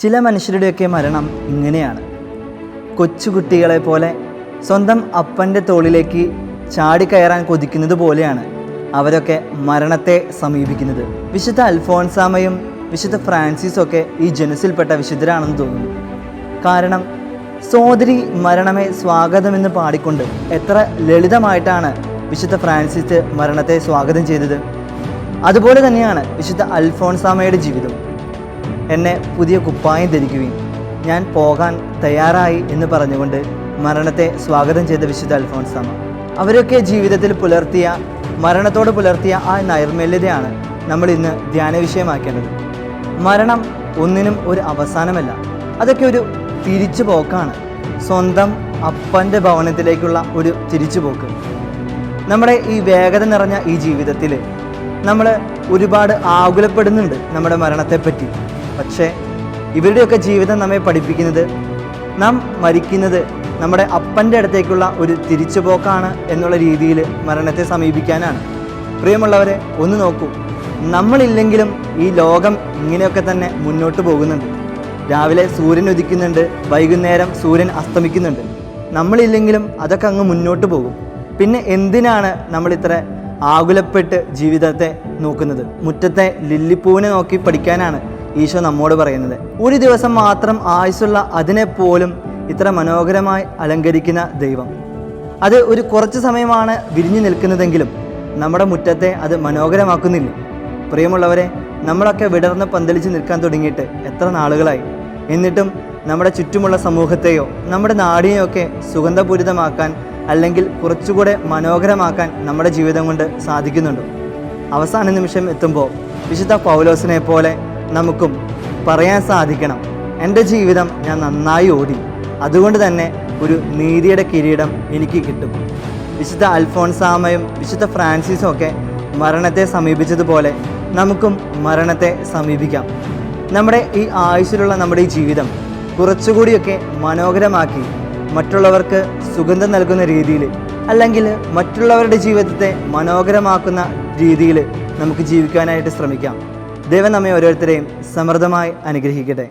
ചില മനുഷ്യരുടെയൊക്കെ മരണം ഇങ്ങനെയാണ്. കൊച്ചുകുട്ടികളെ പോലെ സ്വന്തം അപ്പൻ്റെ തോളിലേക്ക് ചാടിക്കയറാൻ കൊതിക്കുന്നത് പോലെയാണ് അവരൊക്കെ മരണത്തെ സമീപിക്കുന്നത്. വിശുദ്ധ അൽഫോൻസാമയും വിശുദ്ധ ഫ്രാൻസിസും ഒക്കെ ഈ ജനുസിൽപ്പെട്ട വിശുദ്ധരാണെന്ന് തോന്നുന്നു. കാരണം സോദരി മരണമേ സ്വാഗതമെന്ന് പാടിക്കൊണ്ട് എത്ര ലളിതമായിട്ടാണ് വിശുദ്ധ ഫ്രാൻസിസ് മരണത്തെ സ്വാഗതം ചെയ്തത്. അതുപോലെ തന്നെയാണ് വിശുദ്ധ അൽഫോൻസാമയുടെ ജീവിതം. എന്നെ പുതിയ കുപ്പായം ധരിക്കുവിൻ, ഞാൻ പോകാൻ തയ്യാറായി എന്ന് പറഞ്ഞുകൊണ്ട് മരണത്തെ സ്വാഗതം ചെയ്ത വിശുദ്ധ അൽഫോൻസാമ. അവരൊക്കെ ജീവിതത്തിൽ മരണത്തോട് പുലർത്തിയ ആ നൈർമല്യതയാണ് നമ്മൾ ഇന്ന് ധ്യാന വിഷയമാക്കേണ്ടത്. മരണം ഒന്നിനും ഒരു അവസാനമല്ല, അതൊക്കെ ഒരു തിരിച്ചുപോക്കാണ്. സ്വന്തം അപ്പൻ്റെ ഭവനത്തിലേക്കുള്ള ഒരു തിരിച്ചുപോക്ക്. നമ്മുടെ ഈ വേഗത നിറഞ്ഞ ഈ ജീവിതത്തിൽ നമ്മൾ ഒരുപാട് ആകുലപ്പെടുന്നുണ്ട് നമ്മുടെ മരണത്തെപ്പറ്റി. പക്ഷേ ഇവരുടെയൊക്കെ ജീവിതം നമ്മെ പഠിപ്പിക്കുന്നത് നാം മരിക്കുന്നത് നമ്മുടെ അപ്പൻ്റെ അടുത്തേക്കുള്ള ഒരു തിരിച്ചുപോക്കാണ് എന്നുള്ള രീതിയിൽ മരണത്തെ സമീപിക്കാനാണ്. പ്രിയമുള്ളവരെ, ഒന്ന് നോക്കൂ, നമ്മളില്ലെങ്കിലും ഈ ലോകം ഇങ്ങനെയൊക്കെ തന്നെ മുന്നോട്ട് പോകുന്നുണ്ട്. രാവിലെ സൂര്യൻ ഉദിക്കുന്നുണ്ട്, വൈകുന്നേരം സൂര്യൻ അസ്തമിക്കുന്നുണ്ട്. നമ്മളില്ലെങ്കിലും അതൊക്കെ അങ്ങ് മുന്നോട്ട് പോകും. പിന്നെ എന്തിനാണ് നമ്മളിത്ര ആകുലപ്പെട്ട് ജീവിതത്തെ നോക്കുന്നത്? മുറ്റത്തെ ലില്ലിപ്പൂവിനെ നോക്കി പഠിക്കാനാണ് ഈശോ നമ്മോട് പറയുന്നത്. ഒരു ദിവസം മാത്രം ആയുസ്സുള്ള അതിനെപ്പോലും ഇത്ര മനോഹരമായി അലങ്കരിക്കുന്ന ദൈവം. അത് ഒരു കുറച്ച് സമയമാണ് വിരിഞ്ഞു നിൽക്കുന്നതെങ്കിലും നമ്മുടെ മുറ്റത്തെ അത് മനോഹരമാക്കുന്നില്ല. പ്രിയമുള്ളവരെ, നമ്മളൊക്കെ വിടർന്ന് പന്തലിച്ച് നിൽക്കാൻ തുടങ്ങിയിട്ട് എത്ര നാളുകളായി. എന്നിട്ടും നമ്മുടെ ചുറ്റുമുള്ള സമൂഹത്തെയോ നമ്മുടെ നാടിനെയോ ഒക്കെ സുഗന്ധപൂരിതമാക്കാൻ അല്ലെങ്കിൽ കുറച്ചുകൂടെ മനോഹരമാക്കാൻ നമ്മുടെ ജീവിതം കൊണ്ട് സാധിക്കുന്നുണ്ടോ? അവസാന നിമിഷം എത്തുമ്പോൾ വിശുദ്ധ പൗലോസിനെ പോലെ നമുക്കും പറയാൻ സാധിക്കണം, എൻ്റെ ജീവിതം ഞാൻ നന്നായി ഓടി, അതുകൊണ്ട് തന്നെ ഒരു നീതിയുടെ കിരീടം എനിക്ക് കിട്ടും. വിശുദ്ധ അൽഫോൻസാമയും വിശുദ്ധ ഫ്രാൻസിസും ഒക്കെ മരണത്തെ സമീപിച്ചതുപോലെ നമുക്കും മരണത്തെ സമീപിക്കാം. നമ്മുടെ ഈ ആയുസ്സിലുള്ള നമ്മുടെ ഈ ജീവിതം കുറച്ചുകൂടിയൊക്കെ മനോഹരമാക്കി മറ്റുള്ളവർക്ക് സുഗന്ധം നൽകുന്ന രീതിയിൽ, അല്ലെങ്കിൽ മറ്റുള്ളവരുടെ ജീവിതത്തെ മനോഹരമാക്കുന്ന രീതിയിൽ നമുക്ക് ജീവിക്കാനായിട്ട് ശ്രമിക്കാം. ദൈവം നമ്മെ ഓരോരുത്തരെയും സമൃദ്ധമായി അനുഗ്രഹിക്കട്ടെ.